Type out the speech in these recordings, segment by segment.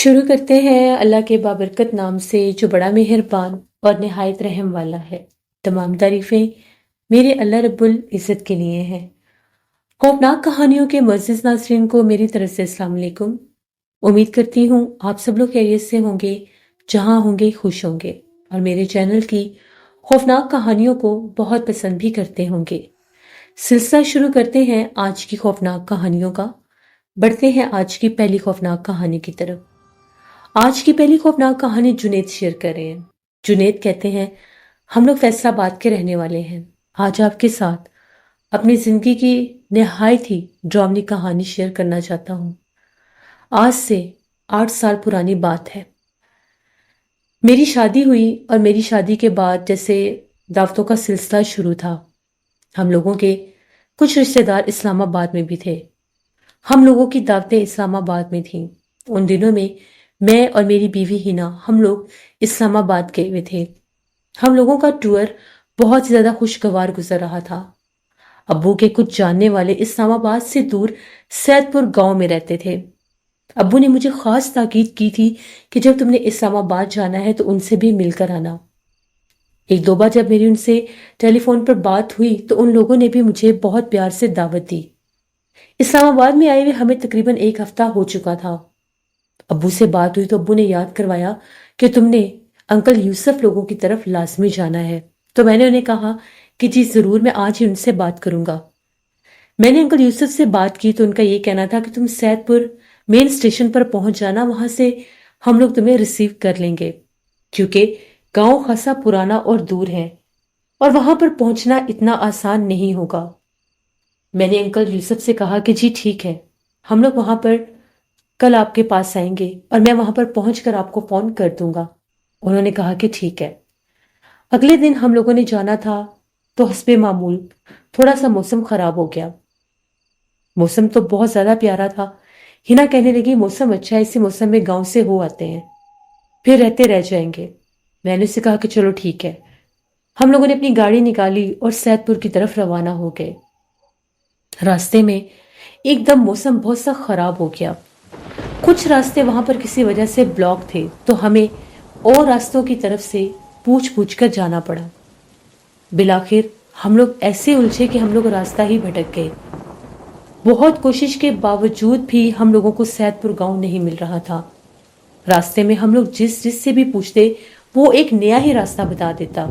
شروع کرتے ہیں اللہ کے بابرکت نام سے جو بڑا مہربان اور نہایت رحم والا ہے۔ تمام تعریفیں میرے اللہ رب العزت کے لیے ہیں۔ خوفناک کہانیوں کے معزز ناظرین کو میری طرف سے السلام علیکم۔ امید کرتی ہوں آپ سب لوگ خیریت سے ہوں گے، جہاں ہوں گے خوش ہوں گے، اور میرے چینل کی خوفناک کہانیوں کو بہت پسند بھی کرتے ہوں گے۔ سلسلہ شروع کرتے ہیں آج کی خوفناک کہانیوں کا۔ بڑھتے ہیں آج کی پہلی خوفناک کہانی کی طرف۔ آج کی پہلی خوفناک کہانی جنید شیئر کر رہے ہیں۔ جنید کہتے ہیں، ہم لوگ فیصل آباد کے رہنے والے ہیں۔ آج آپ کے ساتھ اپنی زندگی کی نہایت ہی ڈراؤنی کہانی شیئر کرنا چاہتا ہوں۔ آج سے 8 سال پرانی بات ہے۔ میری شادی ہوئی اور میری شادی کے بعد جیسے دعوتوں کا سلسلہ شروع تھا۔ ہم لوگوں کے کچھ رشتہ دار اسلام آباد میں بھی تھے۔ ہم لوگوں کی دعوتیں اسلام آباد میں تھیں۔ ان دنوں میں اور میری بیوی ہینا ہم لوگ اسلام آباد گئے ہوئے تھے۔ ہم لوگوں کا ٹور بہت زیادہ خوشگوار گزر رہا تھا۔ ابو کے کچھ جاننے والے اسلام آباد سے دور سید پور گاؤں میں رہتے تھے۔ ابو نے مجھے خاص تاکید کی تھی کہ جب تم نے اسلام آباد جانا ہے تو ان سے بھی مل کر آنا۔ ایک دو بار جب میری ان سے ٹیلی فون پر بات ہوئی تو ان لوگوں نے بھی مجھے بہت پیار سے دعوت دی۔ اسلام آباد میں آئے ہوئے ہمیں تقریباً 1 ہفتہ ہو چکا تھا۔ ابو سے بات ہوئی تو ابو نے یاد کروایا کہ تم نے انکل یوسف لوگوں کی طرف لازمی جانا ہے۔ تو میں نے انہیں کہا کہ جی ضرور، میں آج ہی ان سے بات کروں گا۔ میں نے انکل یوسف سے بات کی تو ان کا یہ کہنا تھا کہ تم سید پور مین اسٹیشن پر پہنچ جانا، وہاں سے ہم لوگ تمہیں ریسیو کر لیں گے، کیونکہ گاؤں خاصا پرانا اور دور ہے اور وہاں پر پہنچنا اتنا آسان نہیں ہوگا۔ میں نے انکل یوسف سے کہا کہ جی ٹھیک ہے، ہم لوگ وہاں پر کل آپ کے پاس آئیں گے اور میں وہاں پر پہنچ کر آپ کو فون کر دوں گا۔ انہوں نے کہا کہ ٹھیک ہے۔ اگلے دن ہم لوگوں نے جانا تھا تو حسب معمول تھوڑا سا موسم خراب ہو گیا۔ موسم تو بہت زیادہ پیارا تھا۔ ہنا کہنے لگی موسم اچھا ہے، اسی موسم میں گاؤں سے ہو آتے ہیں، پھر رہتے رہ جائیں گے۔ میں نے اسے کہا کہ چلو ٹھیک ہے۔ ہم لوگوں نے اپنی گاڑی نکالی اور سید پور کی طرف روانہ ہو گئے۔ راستے میں ایک دم موسم بہت سا خراب ہو گیا۔ کچھ راستے وہاں پر کسی وجہ سے بلاک تھے تو ہمیں اور راستوں کی طرف سے پوچھ کر جانا پڑا۔ بالآخر ہم لوگ ایسے الجھے کہ ہم لوگ راستہ ہی بھٹک گئے۔ بہت کوشش کے باوجود بھی ہم لوگوں کو سید پور گاؤں نہیں مل رہا تھا۔ راستے میں ہم لوگ جس سے بھی پوچھتے وہ ایک نیا ہی راستہ بتا دیتا۔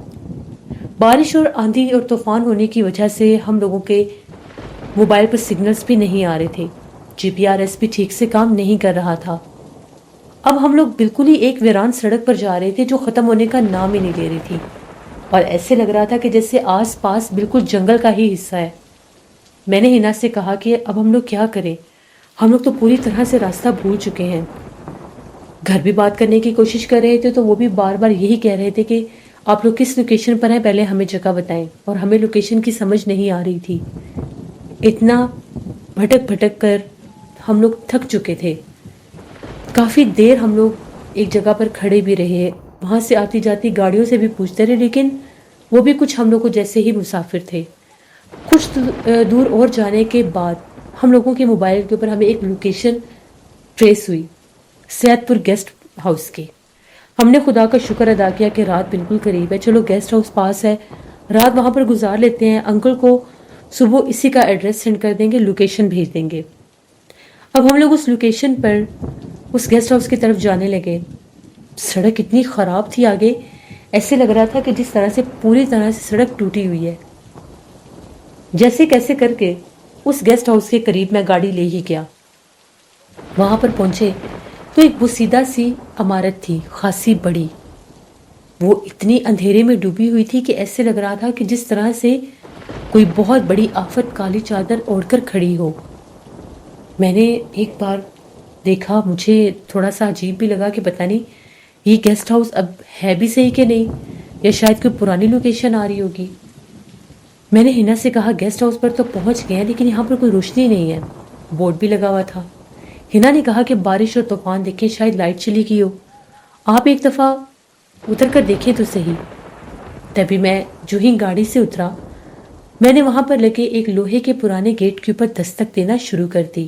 بارش اور آندھی اور طوفان ہونے کی وجہ سے ہم لوگوں کے موبائل پر سگنلز بھی نہیں آ رہے تھے، GPS بھی ٹھیک سے کام نہیں کر رہا تھا۔ اب ہم لوگ بالکل ہی ایک ویران سڑک پر جا رہے تھے جو ختم ہونے کا نام ہی نہیں لے رہی تھی، اور ایسے لگ رہا تھا کہ جیسے آس پاس بالکل جنگل کا ہی حصہ ہے۔ میں نے ہنا سے کہا کہ اب ہم لوگ کیا کریں، ہم لوگ تو پوری طرح سے راستہ بھول چکے ہیں۔ گھر بھی بات کرنے کی کوشش کر رہے تھے تو وہ بھی بار بار یہی کہہ رہے تھے کہ آپ لوگ کس لوکیشن پر ہیں، پہلے ہمیں جگہ بتائیں، اور ہمیں لوکیشن کی سمجھ نہیں آ رہی تھی۔ اتنا بھٹک کر ہم لوگ تھک چکے تھے۔ کافی دیر ہم لوگ ایک جگہ پر کھڑے بھی رہے، وہاں سے آتی جاتی گاڑیوں سے بھی پوچھتے رہے، لیکن وہ بھی کچھ ہم لوگوں جیسے ہی مسافر تھے۔ کچھ دور اور جانے کے بعد ہم لوگوں کے موبائل کے اوپر ہمیں ایک لوکیشن ٹریس ہوئی، سید پور گیسٹ ہاؤس کی۔ ہم نے خدا کا شکر ادا کیا کہ رات بالکل قریب ہے، چلو گیسٹ ہاؤس پاس ہے، رات وہاں پر گزار لیتے ہیں، انکل کو صبح اسی کا ایڈریس سینڈ کر دیں گے، لوکیشن بھیج دیں گے۔ اب ہم لوگ اس لوکیشن پر اس گیسٹ ہاؤس کی طرف جانے لگے۔ سڑک اتنی خراب تھی آگے، ایسے لگ رہا تھا کہ جس طرح سے پوری طرح سے سڑک ٹوٹی ہوئی ہے۔ جیسے کیسے کر کے اس گیسٹ ہاؤس کے قریب میں گاڑی لے ہی گیا۔ وہاں پر پہنچے تو ایک بسیدہ سی عمارت تھی، خاصی بڑی۔ وہ اتنی اندھیرے میں ڈوبی ہوئی تھی کہ ایسے لگ رہا تھا کہ جس طرح سے کوئی بہت بڑی آفت کالی چادر اوڑھ کر کھڑی ہو۔ میں نے ایک بار دیکھا، مجھے تھوڑا سا عجیب بھی لگا کہ پتہ نہیں یہ گیسٹ ہاؤس اب ہے بھی صحیح کہ نہیں، یا شاید کوئی پرانی لوکیشن آ رہی ہوگی۔ میں نے ہنا سے کہا گیسٹ ہاؤس پر تو پہنچ گئے ہیں لیکن یہاں پر کوئی روشنی نہیں ہے، بورڈ بھی لگا ہوا تھا۔ ہنا نے کہا کہ بارش اور طوفان دیکھیں، شاید لائٹ چلی گئی ہو، آپ ایک دفعہ اتر کر دیکھیں تو صحیح۔ تبھی میں جو ہی گاڑی سے اترا، میں نے وہاں پر لگے ایک لوہے کے پرانے گیٹ کے اوپر دستک دینا شروع کر دی۔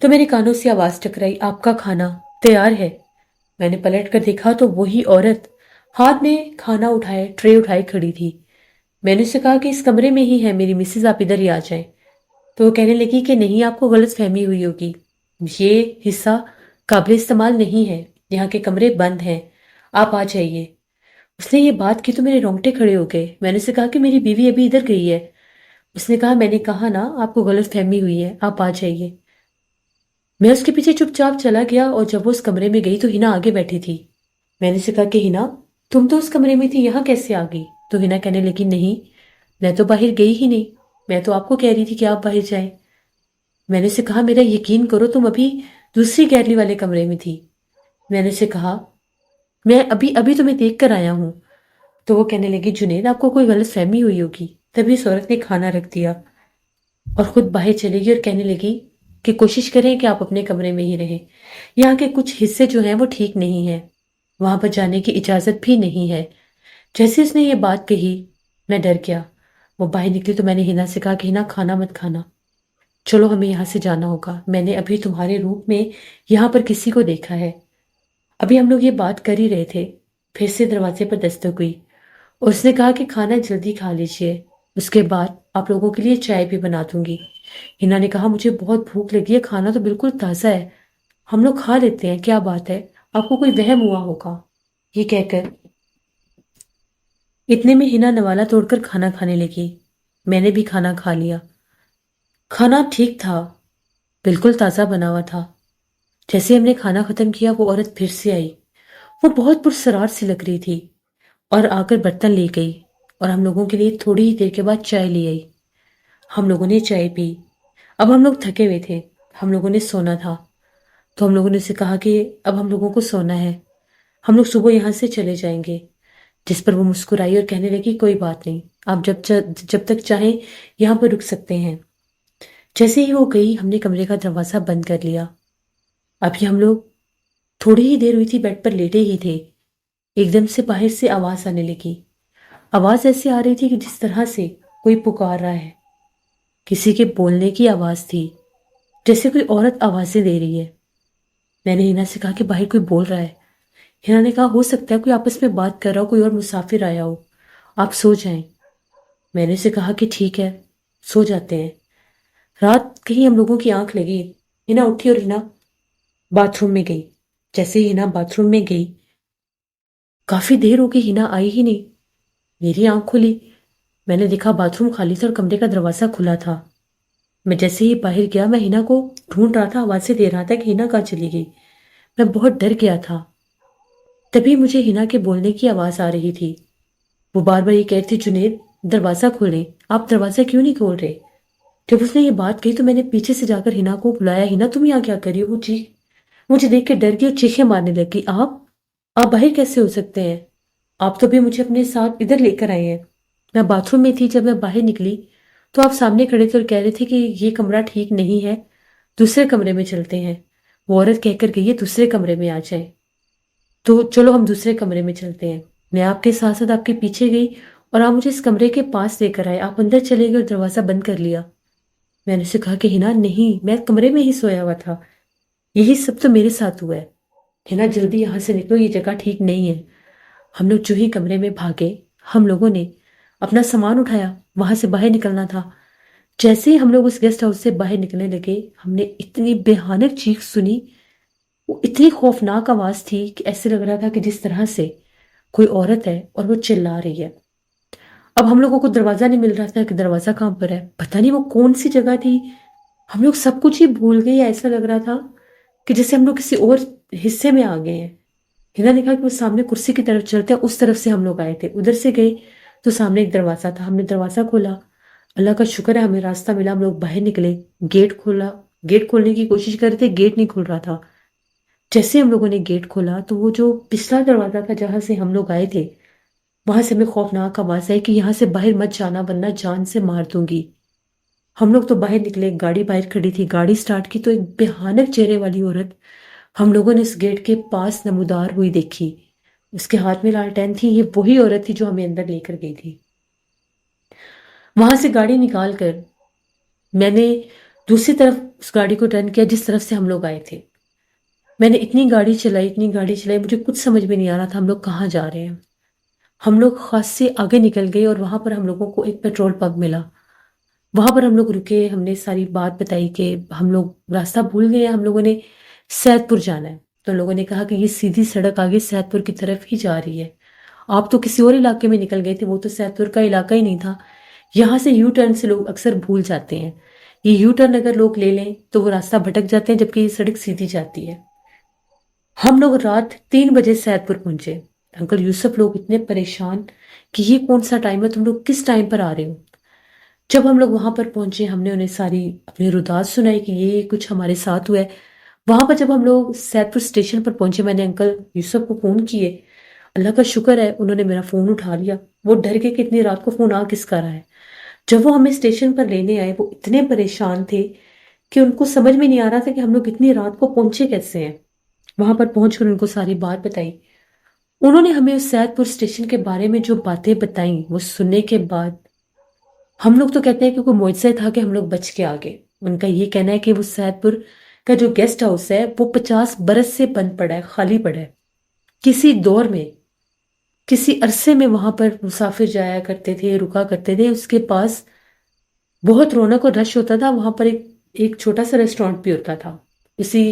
تو میرے کانوں سے آواز ٹکرائی، آپ کا کھانا تیار ہے۔ میں نے پلٹ کر دیکھا تو وہی عورت ہاتھ میں کھانا اٹھائے ٹرے اٹھائے کھڑی تھی۔ میں نے اسے کہا کہ اس کمرے میں ہی ہے میری مسز، آپ ادھر ہی آ جائیں۔ تو وہ کہنے لگی کہ نہیں، آپ کو غلط فہمی ہوئی ہوگی، یہ حصہ قابل استعمال نہیں ہے، یہاں کے کمرے بند ہیں، آپ آ جائیے۔ اس نے یہ بات کی تو میرے رونگٹے کھڑے ہو گئے۔ میں نے اسے کہا کہ میری بیوی ابھی ادھر گئی ہے۔ اس نے کہا میں نے کہا نا آپ کو غلط فہمی ہوئی ہے، آپ آ جائیے۔ میں اس کے پیچھے چپ چاپ چلا گیا اور جب وہ اس کمرے میں گئی تو ہنا آگے بیٹھی تھی۔ میں نے اسے کہا کہ ہنا تم تو اس کمرے میں تھی، یہاں کیسے آ گئی؟ تو ہنا کہنے لگی نہیں، میں تو باہر گئی ہی نہیں، میں تو آپ کو کہہ رہی تھی کہ آپ باہر جائیں۔ میں نے اسے کہا میرا یقین کرو، تم ابھی دوسری گیلری والے کمرے میں تھی۔ میں نے اسے کہا میں ابھی ابھی تمہیں دیکھ کر آیا ہوں۔ تو وہ کہنے لگی جنید آپ کو کوئی غلط فہمی ہوئی ہوگی۔ تبھی اس عورت نے کھانا رکھ دیا اور خود باہر چلے گئی اور کہنے لگی کہ کوشش کریں کہ آپ اپنے کمرے میں ہی رہیں، یہاں کے کچھ حصے جو ہیں وہ ٹھیک نہیں ہیں، وہاں پر جانے کی اجازت بھی نہیں ہے۔ جیسے اس نے یہ بات کہی میں ڈر گیا۔ وہ باہر نکلی تو میں نے ہنا سے کہا کہ ہنا کھانا مت کھانا، چلو ہمیں یہاں سے جانا ہوگا، میں نے ابھی تمہارے روم میں یہاں پر کسی کو دیکھا ہے۔ ابھی ہم لوگ یہ بات کر ہی رہے تھے، پھر سے دروازے پر دستک ہوئی اور اس نے کہا کہ کھانا جلدی کھا لیجئے، اس کے بعد آپ لوگوں کے لیے چائے بھی بنا دوں گی۔ ہنا نے کہا مجھے بہت بھوک لگی ہے، کھانا تو بالکل تازہ ہے، ہم لوگ کھا لیتے ہیں، کیا بات ہے، آپ کو کوئی وہم ہوا ہوگا۔ یہ کہہ کر اتنے میں ہنا نوالا توڑ کر کھانا کھانے لگی۔ میں نے بھی کھانا کھا لیا۔ کھانا ٹھیک تھا، بالکل تازہ بنا ہوا تھا۔ جیسے ہم نے کھانا ختم کیا وہ عورت پھر سے آئی، وہ بہت پرسرار سی لگ رہی تھی اور آ کر برتن لے گئی اور ہم لوگوں کے لیے تھوڑی ہی دیر کے بعد چائے لے آئی۔ ہم لوگوں نے چائے پی۔ اب ہم لوگ تھکے ہوئے تھے، ہم لوگوں نے سونا تھا، تو ہم لوگوں نے اسے کہا کہ اب ہم لوگوں کو سونا ہے، ہم لوگ صبح یہاں سے چلے جائیں گے۔ جس پر وہ مسکرائی اور کہنے لگی کوئی بات نہیں، آپ جب تک چاہیں یہاں پر رک سکتے ہیں۔ جیسے ہی وہ گئی ہم نے کمرے کا دروازہ بند کر لیا۔ ابھی ہم لوگ تھوڑی ہی دیر ہوئی تھی بیڈ پر لیٹے ہی تھے، ایک دم سے باہر سے آواز آنے لگی۔ آواز ایسے آ رہی تھی کہ جس طرح سے کوئی پکار رہا ہے، کسی کے بولنے کی آواز تھی، جیسے کوئی عورت آوازیں دے رہی ہے۔ میں نے ہنا سے کہا کہ باہر کوئی بول رہا ہے۔ ہنا نے کہا ہو سکتا ہے کوئی آپس میں بات کر رہا ہو، کوئی اور مسافر آیا ہو، آپ سو جائیں۔ میں نے اسے کہا کہ ٹھیک ہے، سو جاتے ہیں۔ رات کہیں ہم لوگوں کی آنکھ لگی، ہنا اٹھی اور ہنا باتھ روم میں گئی۔ جیسے ہی ہنا باتھ روم میں گئی، کافی دیر ہو گئی ہنا آئی ہی نہیں۔ میری آنکھ کھلی، میں نے دیکھا باتھ روم خالی تھا اور کمرے کا دروازہ کھلا تھا۔ میں جیسے ہی باہر گیا میں ہنا کو ڈھونڈ رہا تھا، آوازیں دے رہا تھا کہ ہنا کہاں چلی گئی، میں بہت ڈر گیا تھا۔ تبھی مجھے ہنا کے بولنے کی آواز آ رہی تھی، وہ بار بار یہ کہہ رہی تھی جنید دروازہ کھولیں، آپ دروازہ کیوں نہیں کھول رہے؟ جب اس نے یہ بات کہی تو میں نے پیچھے سے جا کر ہنا کو بلایا، ہنا تم یہاں کیا کر رہی ہو؟ وہ مجھے دیکھ کے ڈر گئی اور چیخیں مارنے لگی، آپ باہر کیسے ہو سکتے ہیں؟ آپ تو بھی مجھے اپنے ساتھ ادھر لے کر آئے ہیں۔ میں باتھ روم میں تھی، جب میں باہر نکلی تو آپ سامنے کھڑے تھے اور کہہ رہے تھے کہ یہ کمرہ ٹھیک نہیں ہے، دوسرے کمرے میں چلتے ہیں۔ وہ عورت کہہ کر گئی ہے دوسرے کمرے میں آ جائیں، تو چلو ہم دوسرے کمرے میں چلتے ہیں۔ میں آپ کے ساتھ ساتھ آپ کے پیچھے گئی اور آپ مجھے اس کمرے کے پاس لے کر آئے، آپ اندر چلے گئے اور دروازہ بند کر لیا۔ میں نے اسے کہا کہ ہنا نہیں، میں کمرے میں ہی سویا ہوا تھا، یہی سب تو میرے ساتھ ہوا ہے، ہنا جلدی یہاں سے نکلو، یہ جگہ ٹھیک نہیں ہے۔ ہم لوگ جو ہی کمرے میں بھاگے، ہم لوگوں نے اپنا سامان اٹھایا، وہاں سے باہر نکلنا تھا۔ جیسے ہی ہم لوگ اس گیسٹ ہاؤس سے باہر نکلنے لگے ہم نے اتنی بھیانک چیخ سنی، وہ اتنی خوفناک آواز تھی کہ ایسے لگ رہا تھا کہ جس طرح سے کوئی عورت ہے اور وہ چلا رہی ہے۔ اب ہم لوگوں کو دروازہ نہیں مل رہا تھا کہ دروازہ کہاں پر ہے، پتہ نہیں وہ کون سی جگہ تھی، ہم لوگ سب کچھ ہی بھول گئے، ایسا لگ رہا تھا کہ جیسے ہم لوگ کسی اور حصے میں آ گئے ہیں۔ ہنا نے کہا کہ وہ سامنے کرسی کی طرف چلتے ہیں، اس طرف سے ہم لوگ آئے تھے، ادھر سے گئے تو سامنے ایک دروازہ تھا، ہم نے دروازہ کھولا، اللہ کا شکر ہے ہمیں راستہ ملا، ہم لوگ باہر نکلے، گیٹ کھولا، گیٹ کھولنے کی کوشش کر رہے تھے، گیٹ نہیں کھل رہا تھا۔ جیسے ہم لوگوں نے گیٹ کھولا تو وہ جو پچھلا دروازہ تھا جہاں سے ہم لوگ آئے تھے، وہاں سے ہمیں خوفناک آواز آئی کہ یہاں سے باہر مت جانا ورنہ جان سے مار دوں گی۔ ہم لوگ تو باہر نکلے، گاڑی باہر کھڑی تھی، گاڑی سٹارٹ کی تو ایک بھیانک چہرے والی عورت ہم لوگوں نے اس گیٹ کے پاس نمودار ہوئی دیکھی، اس کے ہاتھ میں لالٹین تھی، یہ وہی عورت تھی جو ہمیں اندر لے کر گئی تھی۔ وہاں سے گاڑی نکال کر میں نے دوسری طرف اس گاڑی کو ٹرن کیا جس طرف سے ہم لوگ آئے تھے۔ میں نے اتنی گاڑی چلائی، مجھے کچھ سمجھ میں نہیں آ رہا تھا ہم لوگ کہاں جا رہے ہیں۔ ہم لوگ خاص سے آگے نکل گئے اور وہاں پر ہم لوگوں کو ایک پیٹرول پمپ ملا۔ وہاں پر ہم لوگ رکے، ہم نے ساری بات بتائی کہ ہم لوگ راستہ بھول گئے ہیں، ہم لوگوں نے سید پور جانا ہے۔ تو لوگوں نے کہا کہ یہ سیدھی سڑک آگے سید پور کی طرف ہی جا رہی ہے، آپ تو کسی اور علاقے میں نکل گئے تھے، وہ تو سید پور کا علاقہ ہی نہیں تھا۔ یہاں سے یو ٹرن سے لوگ اکثر بھول جاتے ہیں، یہ یو ٹرن اگر لوگ لے لیں تو وہ راستہ بھٹک جاتے ہیں، جبکہ یہ سڑک سیدھی جاتی ہے۔ ہم لوگ رات 3 بجے سید پور پہنچے۔ انکل یوسف لوگ اتنے پریشان کہ یہ کون سا ٹائم ہے، تم لوگ کس ٹائم پر آ رہے ہو؟ جب ہم لوگ وہاں پر پہنچے ہم نے انہیں ساری اپنی روداد سنائی کہ یہ کچھ ہمارے ساتھ ہوا ہے۔ وہاں پر جب ہم لوگ سید پور اسٹیشن پر پہنچے میں نے انکل یوسف کو فون کیے، اللہ کا شکر ہے انہوں نے میرا فون اٹھا لیا، وہ ڈر گئے کہ اتنی رات کو فون آ کس کا رہا ہے۔ جب وہ ہمیں اسٹیشن پر لینے آئے وہ اتنے پریشان تھے کہ ان کو سمجھ میں نہیں آ رہا تھا کہ ہم لوگ اتنی رات کو پہنچے کیسے ہیں۔ وہاں پر پہنچ کر ان کو ساری بات بتائی، انہوں نے ہمیں اس سید پور اسٹیشن کے بارے میں جو باتیں بتائیں وہ سننے کے بعد ہم لوگ تو کہتے ہیں کہ کوئی معجزہ تھا کہ ہم لوگ بچ کے آ گئے۔ ان کا یہ کہنا ہے کہ وہ سید پور کا جو گیسٹ ہاؤس ہے وہ 50 برس سے بند پڑا ہے، خالی پڑا ہے۔ کسی دور میں کسی عرصے میں وہاں پر مسافر جایا کرتے تھے، رکا کرتے تھے، اس کے پاس بہت رونق اور رش ہوتا تھا، وہاں پر ایک چھوٹا سا ریسٹورانٹ بھی ہوتا تھا اسی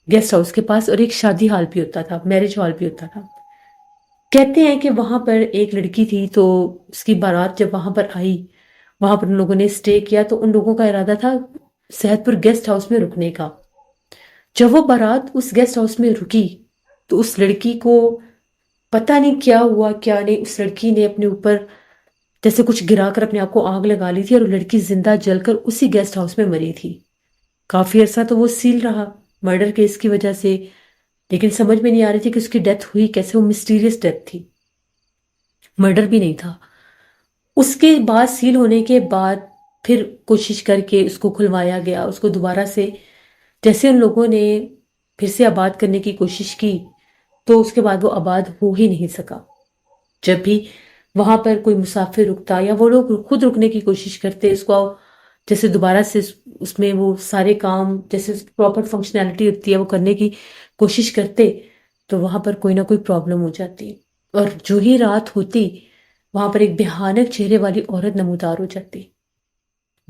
گیسٹ ہاؤس کے پاس، اور ایک شادی ہال بھی ہوتا تھا، میرج ہال بھی ہوتا تھا۔ کہتے ہیں کہ وہاں پر ایک لڑکی تھی تو اس کی بارات جب وہاں پر آئی، وہاں پر ان لوگوں نے اسٹے کیا تو ان لوگوں کا ارادہ تھا صحت پور گیسٹ ہاؤس میں رکنے کا۔ جب وہ بارات اس گیسٹ ہاؤس میں رکی تو اس لڑکی کو پتہ نہیں کیا ہوا کیا نہیں، اس لڑکی نے اپنے اوپر جیسے کچھ گرا کر اپنے آپ کو آگ لگا لی تھی، اور وہ لڑکی زندہ جل کر اسی گیسٹ ہاؤس میں مری تھی۔ کافی عرصہ تو وہ سیل رہا مرڈر کیس کی وجہ سے، لیکن سمجھ میں نہیں آ رہی تھی کہ اس کی ڈیتھ ہوئی کیسے، وہ مسٹیریس ڈیتھ تھی، مرڈر بھی نہیں تھا۔ اس کے بعد سیل ہونے کے بعد پھر کوشش کر کے اس کو کھلوایا گیا، اس کو دوبارہ سے جیسے ان لوگوں نے پھر سے آباد کرنے کی کوشش کی تو اس کے بعد وہ آباد ہو ہی نہیں سکا۔ جب بھی وہاں پر کوئی مسافر رکتا یا وہ لوگ خود رکنے کی کوشش کرتے، اس کو جیسے دوبارہ سے اس میں وہ سارے کام جیسے پراپر فنکشنالٹی ہوتی ہے وہ کرنے کی کوشش کرتے تو وہاں پر کوئی نہ کوئی پرابلم ہو جاتی، اور جو ہی رات ہوتی وہاں پر ایک بھیانک چہرے والی عورت نمودار ہو جاتی۔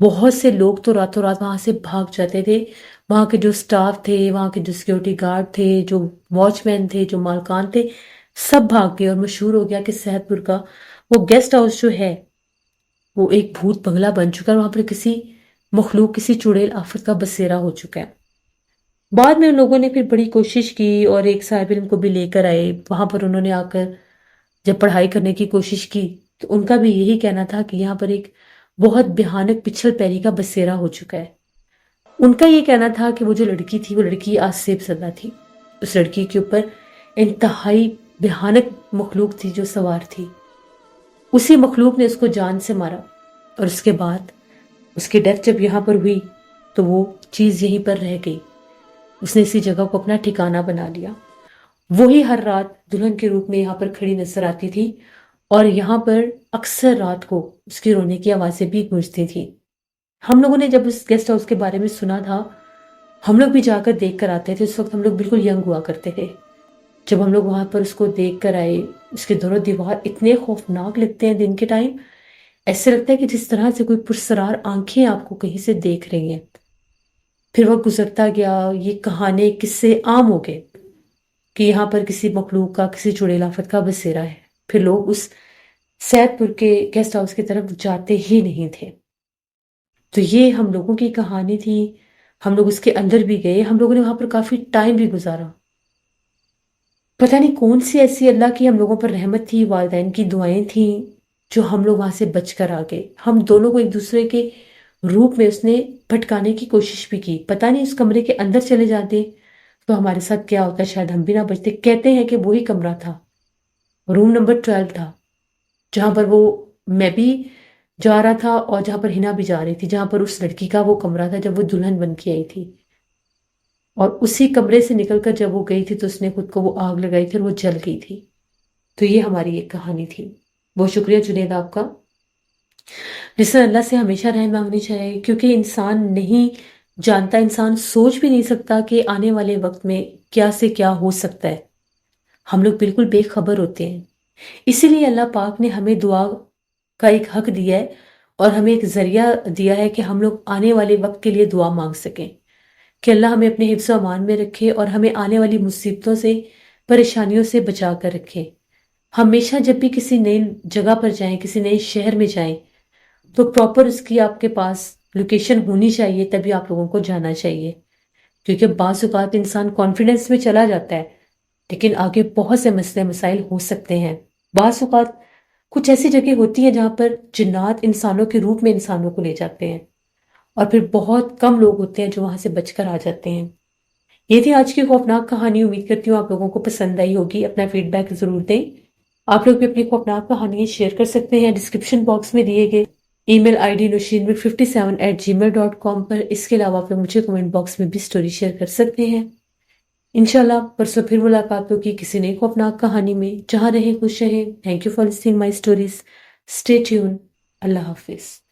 بہت سے لوگ تو راتوں رات وہاں سے بھاگ جاتے تھے، وہاں کے جو سٹاف تھے، وہاں کے جو سیکیورٹی گارڈ تھے، جو واچ مین تھے، جو مالکان تھے، سب بھاگ گئے، اور مشہور ہو گیا کہ صحت پور کا وہ گیسٹ ہاؤس جو ہے وہ ایک بھوت بنگلہ بن چکا ہے، وہاں پر کسی مخلوق، کسی چڑیل آفت کا بسیرا ہو چکا ہے۔ بعد میں ان لوگوں نے پھر بڑی کوشش کی اور ایک صاحب علم کو بھی لے کر آئے وہاں پر، انہوں نے آ کر جب پڑھائی کرنے کی کوشش کی تو ان کا بھی یہی کہنا تھا کہ یہاں پر ایک بہت بھیانک پچھل پیری کا بسیرا ہو چکا ہے۔ ان کا یہ کہنا تھا کہ وہ جو لڑکی تھی وہ لڑکی آسیب زدہ تھی، اس لڑکی کے اوپر انتہائی بھیانک مخلوق تھی جو سوار تھی، اسی مخلوق نے اس کو جان سے مارا، اور اس کے بعد اس کی ڈیتھ جب یہاں پر ہوئی تو وہ چیز یہیں پر رہ گئی، اس نے اسی جگہ کو اپنا ٹھکانہ بنا لیا۔ وہی ہر رات دلہن کے روپ میں یہاں پر کھڑی نظر آتی تھی، اور یہاں پر اکثر رات کو اس کی رونے کی آوازیں بھی گونجتی تھی۔ ہم لوگوں نے جب اس گیسٹ ہاؤس کے بارے میں سنا تھا ہم لوگ بھی جا کر دیکھ کر آتے تھے، اس وقت ہم لوگ بالکل ینگ ہوا کرتے تھے۔ جب ہم لوگ وہاں پر اس کو دیکھ کر آئے، اس کے دور و دیوار اتنے خوفناک لگتے ہیں دن کے ٹائم، ایسے لگتا ہے کہ جس طرح سے کوئی پرسرار آنکھیں آپ کو کہیں سے دیکھ رہی ہیں۔ پھر وقت گزرتا گیا، یہ کہانی قصے عام ہو گئے کہ یہاں پر کسی مخلوق کا، کسی چڑیل آفت کا بسیرا ہے۔ پھر لوگ اس سید پور کے گیسٹ ہاؤس کی طرف جاتے ہی نہیں تھے۔ تو یہ ہم لوگوں کی کہانی تھی، ہم لوگ اس کے اندر بھی گئے، ہم لوگوں نے وہاں پر کافی ٹائم بھی گزارا۔ پتہ نہیں کون سی ایسی اللہ کی ہم لوگوں پر رحمت تھی، والدین کی دعائیں تھیں جو ہم لوگ وہاں سے بچ کر آ گئے۔ ہم دونوں کو ایک دوسرے کے روپ میں اس نے بھٹکانے کی کوشش بھی کی، پتہ نہیں اس کمرے کے اندر چلے جاتے تو ہمارے ساتھ کیا ہوتا، شاید ہم بھی نہ بچتے۔ کہتے ہیں کہ وہی کمرہ تھا، روم نمبر 12 تھا، جہاں پر وہ میں بھی جا رہا تھا اور جہاں پر ہنا بھی جا رہی تھی، جہاں پر اس لڑکی کا وہ کمرہ تھا جب وہ دلہن بن کے آئی تھی، اور اسی کمرے سے نکل کر جب وہ گئی تھی تو اس نے خود کو وہ آگ لگائی تھی اور وہ جل گئی تھی۔ تو یہ ہماری ایک کہانی تھی۔ بہت شکریہ جنید آپ کا۔ جس میں اللہ سے ہمیشہ رحم مانگنی چاہیے، کیونکہ انسان نہیں جانتا، انسان سوچ بھی نہیں سکتا کہ آنے والے وقت میں کیا سے کیا ہو سکتا ہے۔ ہم لوگ بالکل بے خبر ہوتے ہیں، اسی لیے اللہ پاک نے ہمیں دعا کا ایک حق دیا ہے اور ہمیں ایک ذریعہ دیا ہے کہ ہم لوگ آنے والے وقت کے لیے دعا مانگ سکیں، کہ اللہ ہمیں اپنے حفظ و امان میں رکھے اور ہمیں آنے والی مصیبتوں سے، پریشانیوں سے بچا کر رکھے۔ ہمیشہ جب بھی کسی نئی جگہ پر جائیں، کسی نئے شہر میں جائیں، تو پراپر اس کی آپ کے پاس لوکیشن ہونی چاہیے، تبھی آپ لوگوں کو جانا چاہیے، کیونکہ بعض اوقات انسان کانفیڈنس میں چلا جاتا ہے لیکن آگے بہت سے مسئلے مسائل ہو سکتے ہیں۔ بعض اوقات کچھ ایسی جگہ ہوتی ہیں جہاں پر جنات انسانوں کے روپ میں انسانوں کو لے جاتے ہیں، اور پھر بہت کم لوگ ہوتے ہیں جو وہاں سے بچ کر آ جاتے ہیں۔ یہ تھی آج کی خوفناک کہانی، امید کرتی ہوں آپ لوگوں کو پسند آئی ہوگی۔ اپنا فیڈ بیک ضرور دیں۔ آپ لوگ بھی اپنی خوفناک کہانیاں شیئر کر سکتے ہیں ڈسکرپشن باکس میں دیے گئے ای میل آئی ڈی nushinmir57@gmail.com پر۔ اس کے علاوہ آپ لوگ مجھے کمنٹ باکس میں بھی سٹوری شیئر کر سکتے ہیں۔ انشاءاللہ پرسوں پھر ملاقات ہوگی کسی نئی خوفناک کہانی میں۔ جہاں رہیں خوش رہیں۔ Thank you for listening my stories. Stay tune. اللہ حافظ۔